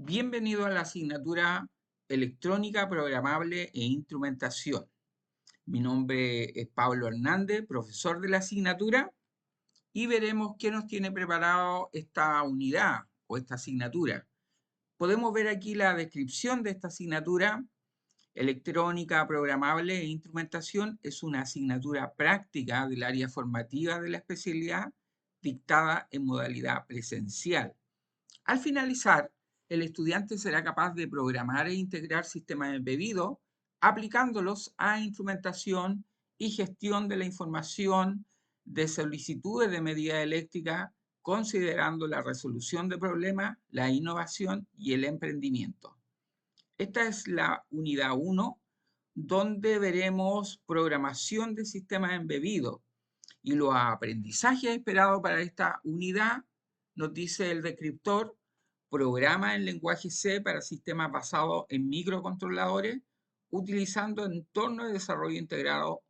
Bienvenido a la asignatura Electrónica Programable e Instrumentación. Mi nombre es Pablo Hernández, profesor de la asignatura, y veremos qué nos tiene preparado esta unidad o esta asignatura. Podemos ver aquí la descripción de esta asignatura. Electrónica Programable e Instrumentación es una asignatura práctica del área formativa de la especialidad dictada en modalidad presencial. Al finalizar, el estudiante será capaz de programar e integrar sistemas embebidos, aplicándolos a instrumentación y gestión de la información de solicitudes de medida eléctrica, considerando la resolución de problemas, la innovación y el emprendimiento. Esta es la unidad 1, donde veremos programación de sistemas embebidos y los aprendizajes esperados para esta unidad. Nos dice el descriptor: programa en lenguaje C para sistemas basados en microcontroladores, utilizando entornos de desarrollo integrado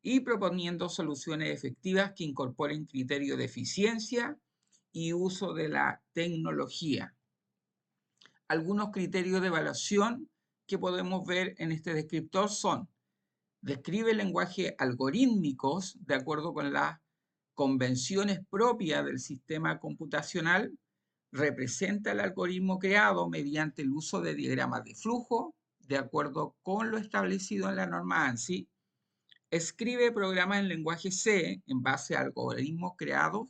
y proponiendo soluciones efectivas que incorporen criterios de eficiencia y uso de la tecnología. Algunos criterios de evaluación que podemos ver en este descriptor son: describe lenguajes algorítmicos de acuerdo con las convenciones propias del sistema computacional, representa el algoritmo creado mediante el uso de diagramas de flujo de acuerdo con lo establecido en la norma ANSI, escribe programas en lenguaje C en base a algoritmos creados,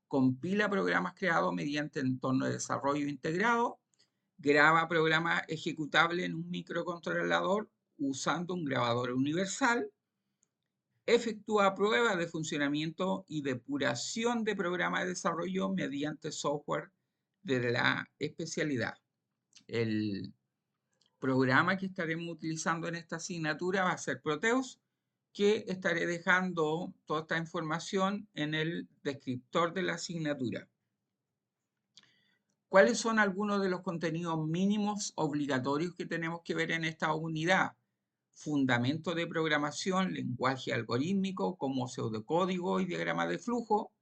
compila programas creados mediante entorno de desarrollo integrado, graba programas ejecutables en un microcontrolador usando un grabador universal, efectúa pruebas de funcionamiento y depuración de programas de desarrollo mediante software de la especialidad. El programa que estaremos utilizando en esta asignatura va a ser Proteus, que estaré dejando toda esta información en el descriptor de la asignatura. ¿Cuáles son algunos de los contenidos mínimos obligatorios que tenemos que ver en esta unidad? Fundamento de programación, lenguaje algorítmico como pseudocódigo y diagrama de flujo.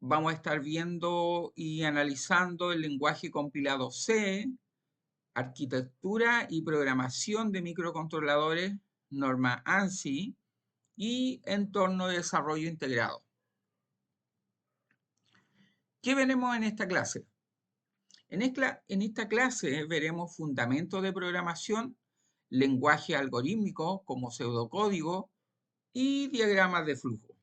Vamos a estar viendo y analizando el lenguaje compilado C, arquitectura y programación de microcontroladores, norma ANSI, y entorno de desarrollo integrado. ¿Qué veremos en esta clase? En esta clase veremos fundamentos de programación, lenguaje algorítmico como pseudocódigo y diagramas de flujo.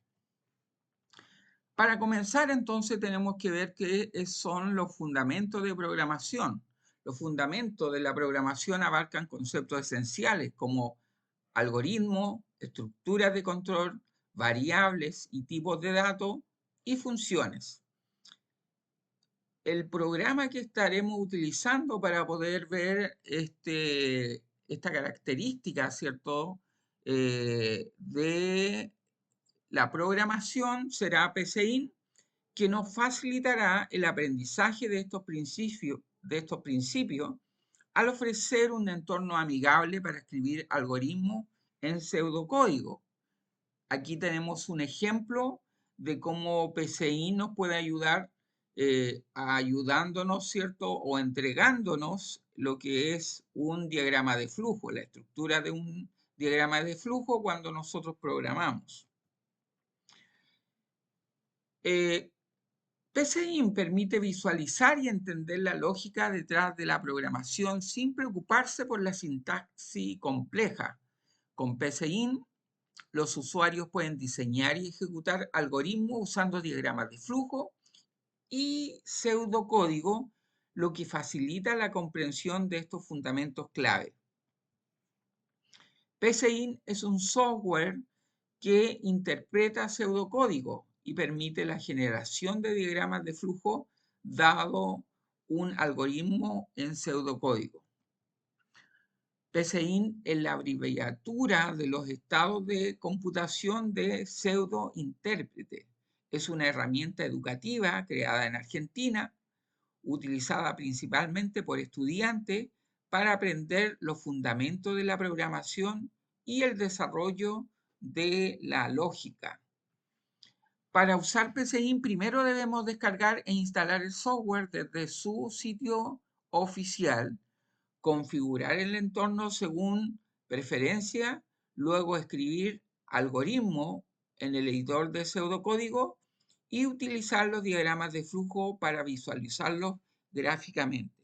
Para comenzar, entonces, tenemos que ver qué son los fundamentos de programación. Los fundamentos de la programación abarcan conceptos esenciales como algoritmos, estructuras de control, variables y tipos de datos y funciones. El programa que estaremos utilizando para poder ver esta característica, ¿cierto?, de la programación será PCInt, que nos facilitará el aprendizaje de estos principios al ofrecer un entorno amigable para escribir algoritmos en pseudocódigo. Aquí tenemos un ejemplo de cómo PCInt nos puede ayudar ayudándonos, ¿cierto? O entregándonos lo que es un diagrama de flujo, la estructura de un diagrama de flujo cuando nosotros programamos. PCInt permite visualizar y entender la lógica detrás de la programación sin preocuparse por la sintaxis compleja. Con PCInt, los usuarios pueden diseñar y ejecutar algoritmos usando diagramas de flujo y pseudocódigo, lo que facilita la comprensión de estos fundamentos clave. PCInt es un software que interpreta pseudocódigo y permite la generación de diagramas de flujo dado un algoritmo en pseudocódigo. PCInt es la abreviatura de los estados de computación de pseudointérprete. Es una herramienta educativa creada en Argentina, utilizada principalmente por estudiantes para aprender los fundamentos de la programación y el desarrollo de la lógica. Para usar PCInt, primero debemos descargar e instalar el software desde su sitio oficial, configurar el entorno según preferencia, luego escribir algoritmo en el editor de pseudocódigo y utilizar los diagramas de flujo para visualizarlos gráficamente.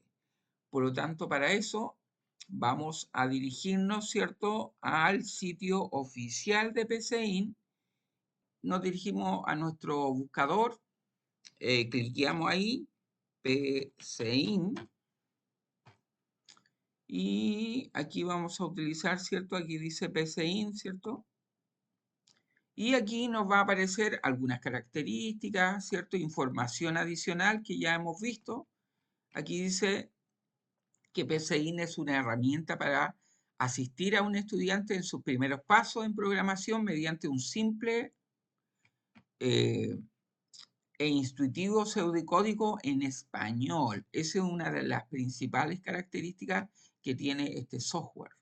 Por lo tanto, para eso vamos a dirigirnos, ¿cierto?, al sitio oficial de PCIN. Nos dirigimos a nuestro buscador, cliqueamos ahí, PCIN, y aquí vamos a utilizar, ¿cierto? Aquí dice PCIN, ¿cierto? Y aquí nos va a aparecer algunas características, ¿cierto? Información adicional que ya hemos visto. Aquí dice que PCIN es una herramienta para asistir a un estudiante en sus primeros pasos en programación mediante un simple e intuitivo pseudocódigo en español. Esa es una de las principales características que tiene este software.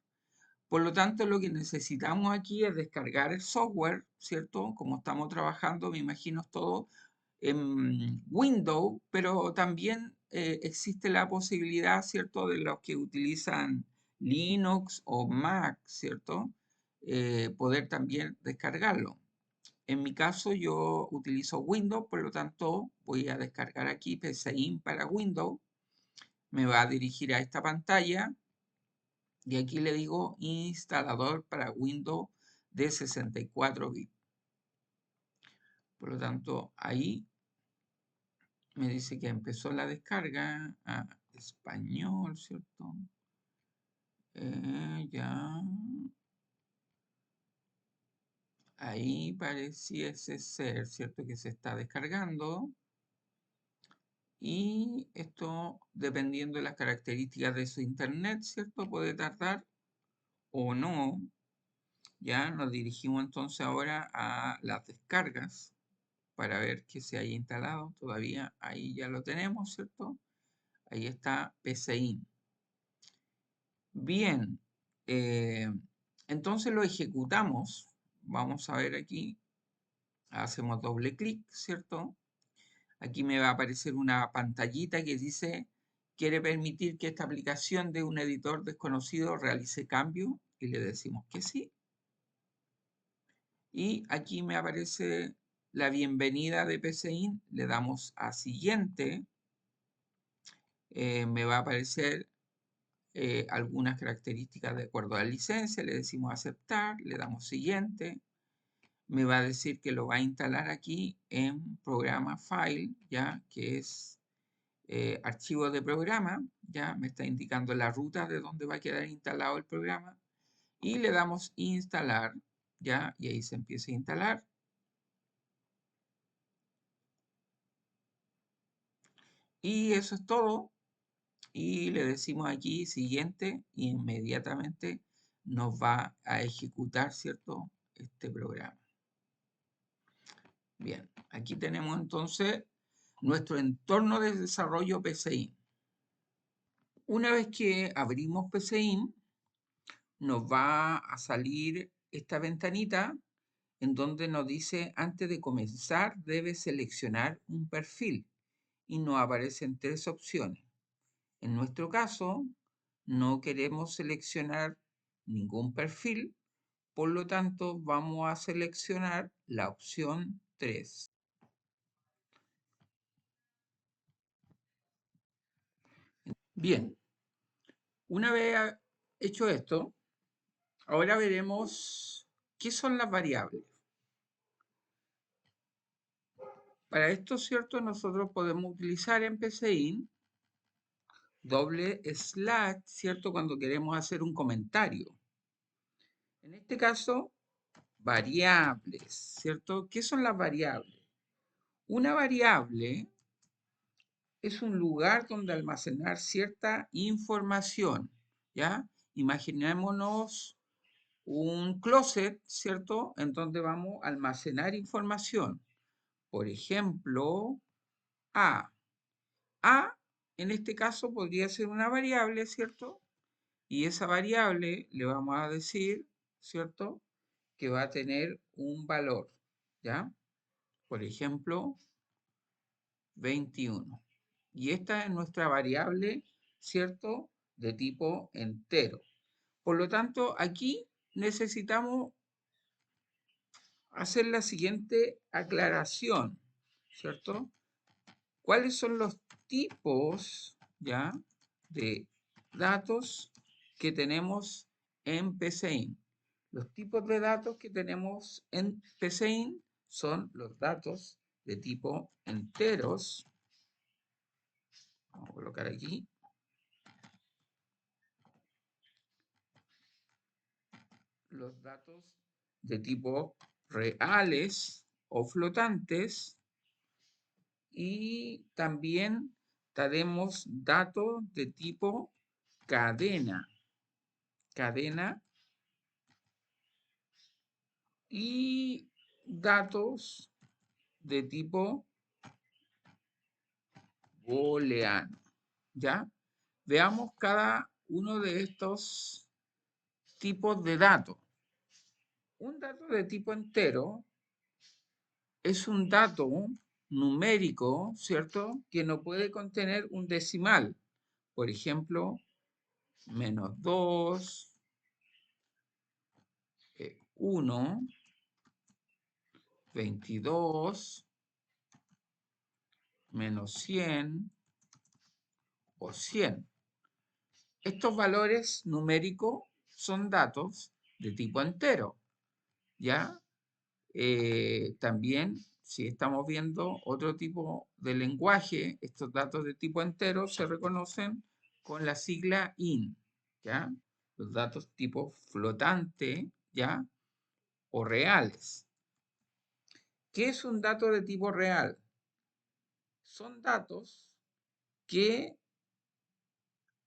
Por lo tanto, lo que necesitamos aquí es descargar el software, ¿cierto? Como estamos trabajando, me imagino todo en Windows, pero también existe la posibilidad, ¿cierto?, de los que utilizan Linux o Mac, ¿cierto? Poder también descargarlo. En mi caso, yo utilizo Windows, por lo tanto, voy a descargar aquí PCIN para Windows. Me va a dirigir a esta pantalla y aquí le digo instalador para Windows de 64 bits. Por lo tanto, ahí me dice que empezó la descarga a español, ¿cierto? Ya. Ahí pareciese ser, ¿cierto? Que se está descargando. Y esto, dependiendo de las características de su internet, ¿cierto? Puede tardar o no. Ya nos dirigimos entonces ahora a las descargas para ver que se haya instalado. Todavía ahí ya lo tenemos, ¿cierto? Ahí está PCIN. Bien, entonces lo ejecutamos. Vamos a ver aquí. Hacemos doble clic, ¿cierto? Aquí me va a aparecer una pantallita que dice, ¿quiere permitir que esta aplicación de un editor desconocido realice cambios? Y le decimos que sí. Y aquí me aparece la bienvenida de PCIN. Le damos a siguiente. Me va a aparecer algunas características de acuerdo a la licencia. Le decimos aceptar. Le damos siguiente. Me va a decir que lo va a instalar aquí en programa file, ya que es archivo de programa, ya me está indicando la ruta de donde va a quedar instalado el programa y le damos instalar, ya, y ahí se empieza a instalar. Y eso es todo. Y le decimos aquí siguiente y inmediatamente nos va a ejecutar, ¿cierto?, este programa. Bien, aquí tenemos entonces nuestro entorno de desarrollo PCIN. Una vez que abrimos PCIN, nos va a salir esta ventanita en donde nos dice antes de comenzar debe seleccionar un perfil y nos aparecen tres opciones. En nuestro caso, no queremos seleccionar ningún perfil, por lo tanto vamos a seleccionar la opción 3. Bien, una vez hecho esto, ahora veremos qué son las variables. Para esto, ¿cierto? Nosotros podemos utilizar en PCIN doble slash, ¿cierto? Cuando queremos hacer un comentario. En este caso, variables, ¿cierto? ¿Qué son las variables? Una variable es un lugar donde almacenar cierta información, ¿ya? Imaginémonos un closet, ¿cierto? En donde vamos a almacenar información. Por ejemplo, A. A, en este caso, podría ser una variable, ¿cierto? Y esa variable le vamos a decir, ¿cierto?, que va a tener un valor, ¿ya? Por ejemplo, 21. Y esta es nuestra variable ¿cierto? De tipo entero. Por lo tanto, aquí necesitamos hacer la siguiente aclaración, ¿cierto? ¿Cuáles son los tipos, ya, de datos que tenemos en PCIN? Los tipos de datos que tenemos en PCIN son los datos de tipo enteros. Vamos a colocar aquí. Los datos de tipo reales o flotantes. Y también tenemos datos de tipo cadena. Cadena y datos de tipo booleano. ¿Ya? Veamos cada uno de estos tipos de datos. Un dato de tipo entero es un dato numérico, ¿cierto? Que no puede contener un decimal. Por ejemplo, -2, 1, 22, -100 o 100. Estos valores numéricos son datos de tipo entero, ¿ya? También, si estamos viendo otro tipo de lenguaje, estos datos de tipo entero se reconocen con la sigla IN, ¿ya? Los datos tipo flotante, ¿ya? O reales. ¿Qué es un dato de tipo real? Son datos que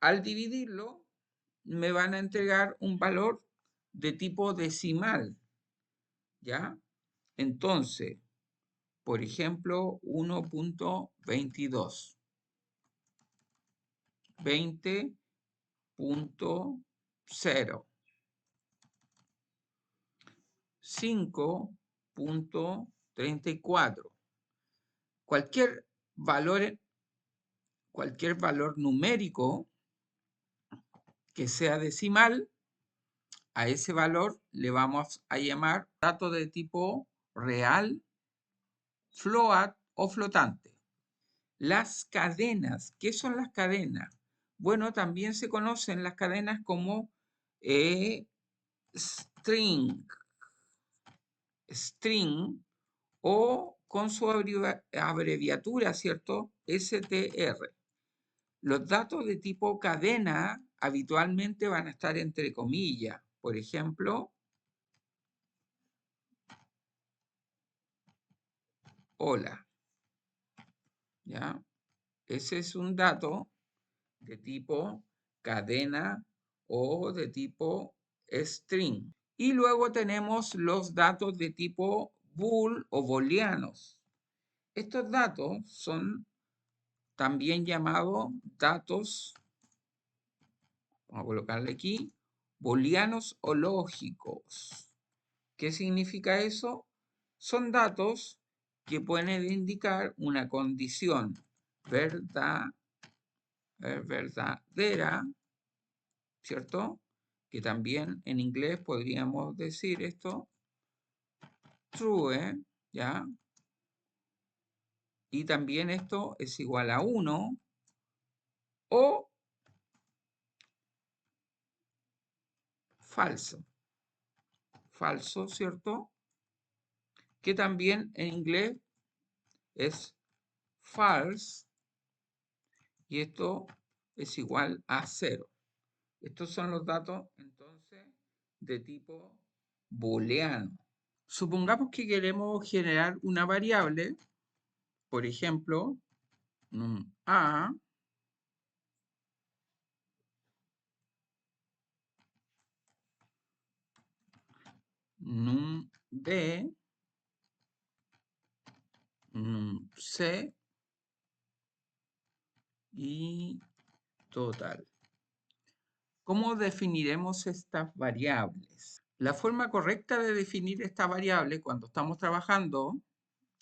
al dividirlo me van a entregar un valor de tipo decimal, ¿ya? Entonces, por ejemplo, 1.22, 20.0, 5.34. Cualquier cualquier valor numérico que sea decimal, a ese valor le vamos a llamar dato de tipo real, float o flotante. Las cadenas, ¿qué son las cadenas? Bueno, también se conocen las cadenas como string, string o con su abreviatura, ¿cierto? STR. Los datos de tipo cadena habitualmente van a estar entre comillas. Por ejemplo, hola, ¿ya? Ese es un dato de tipo cadena o de tipo string. Y luego tenemos los datos de tipo bool o booleanos. Estos datos son también llamados datos, vamos a colocarle aquí, booleanos o lógicos. ¿Qué significa eso? Son datos que pueden indicar una condición verdadera, ¿cierto? Que también en inglés podríamos decir esto, true, ¿ya? Y también esto es igual a 1 o falso. Falso, ¿cierto? Que también en inglés es false y esto es igual a 0. Estos son los datos entonces de tipo booleano. Supongamos que queremos generar una variable, por ejemplo, A num B, num C y total. ¿Cómo definiremos estas variables? La forma correcta de definir esta variable cuando estamos trabajando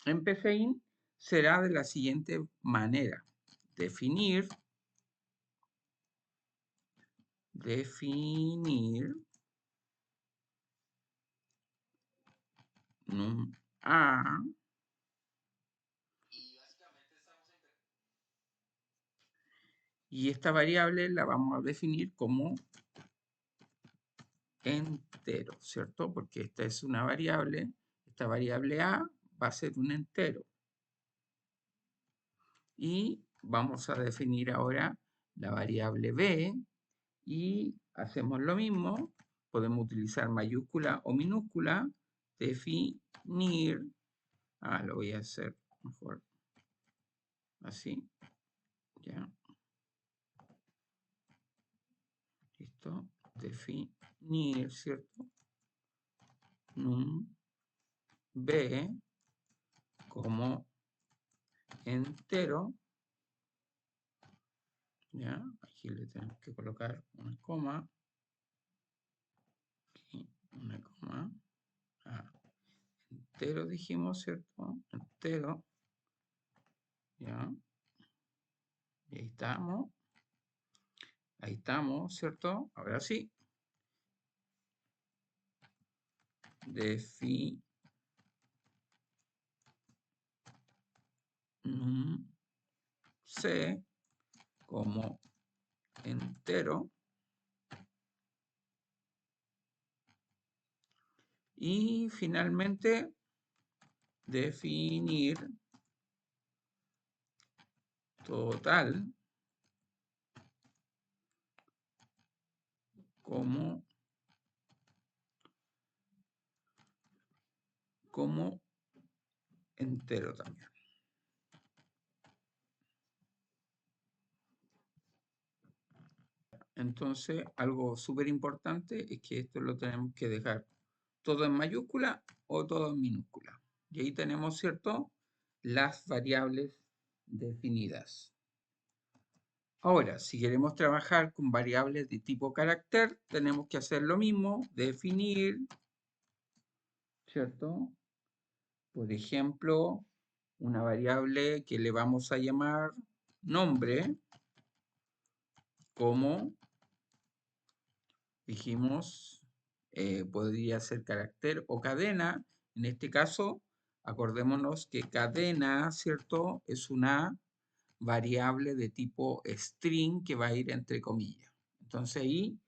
en PCIN será de la siguiente manera. Definir definir num A y esta variable la vamos a definir como entero, ¿cierto? Porque esta es una variable, esta variable A va a ser un entero. Y vamos a definir ahora la variable B y hacemos lo mismo. Podemos utilizar mayúscula o minúscula, definir, lo voy a hacer mejor así, ya, listo, definir, ¿cierto? Num B como entero, ya, aquí le tenemos que colocar una coma, aquí una coma, entero dijimos, ¿cierto? Entero, ya, y ahí estamos, ¿cierto? Ahora sí, definum C como entero y finalmente definir total como entero también. Entonces, algo súper importante es que esto lo tenemos que dejar todo en mayúscula o todo en minúscula. Y ahí tenemos, ¿cierto?, las variables definidas. Ahora, si queremos trabajar con variables de tipo carácter, tenemos que hacer lo mismo, definir, ¿cierto? Por ejemplo, una variable que le vamos a llamar nombre, como dijimos, podría ser carácter o cadena. En este caso, acordémonos que cadena, ¿cierto?, es una variable de tipo string que va a ir entre comillas. Entonces ahí,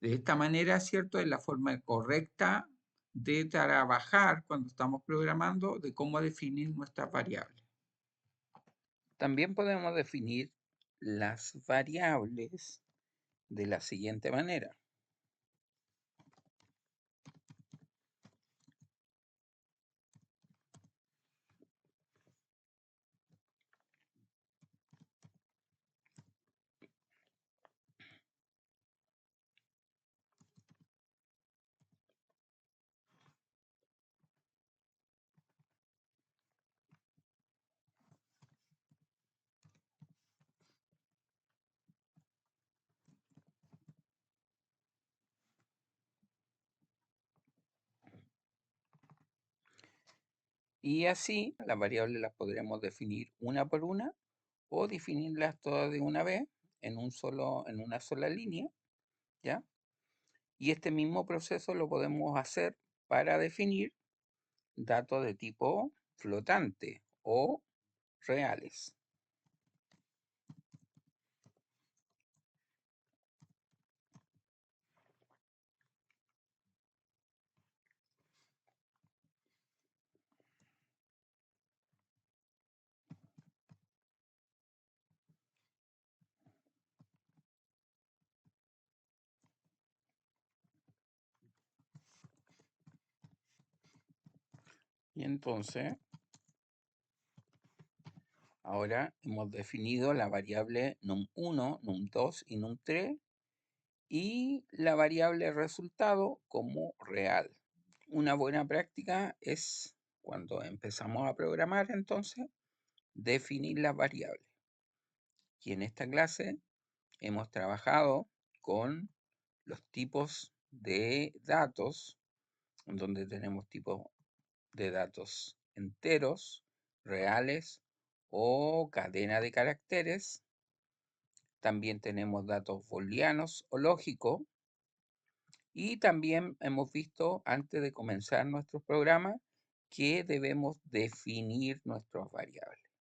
de esta manera, ¿cierto?, es la forma correcta de trabajar cuando estamos programando, de cómo definir nuestras variables. También podemos definir las variables de la siguiente manera. Y así las variables las podremos definir una por una o definirlas todas de una vez en una sola línea, ¿ya? Y este mismo proceso lo podemos hacer para definir datos de tipo flotante o reales. Y entonces, ahora hemos definido la variable num1, num2 y num3 y la variable resultado como real. Una buena práctica es cuando empezamos a programar, entonces, definir las variables. Y en esta clase hemos trabajado con los tipos de datos, en donde tenemos tipos de datos enteros, reales o cadena de caracteres. También tenemos datos booleanos o lógicos. Y también hemos visto antes de comenzar nuestro programa que debemos definir nuestras variables.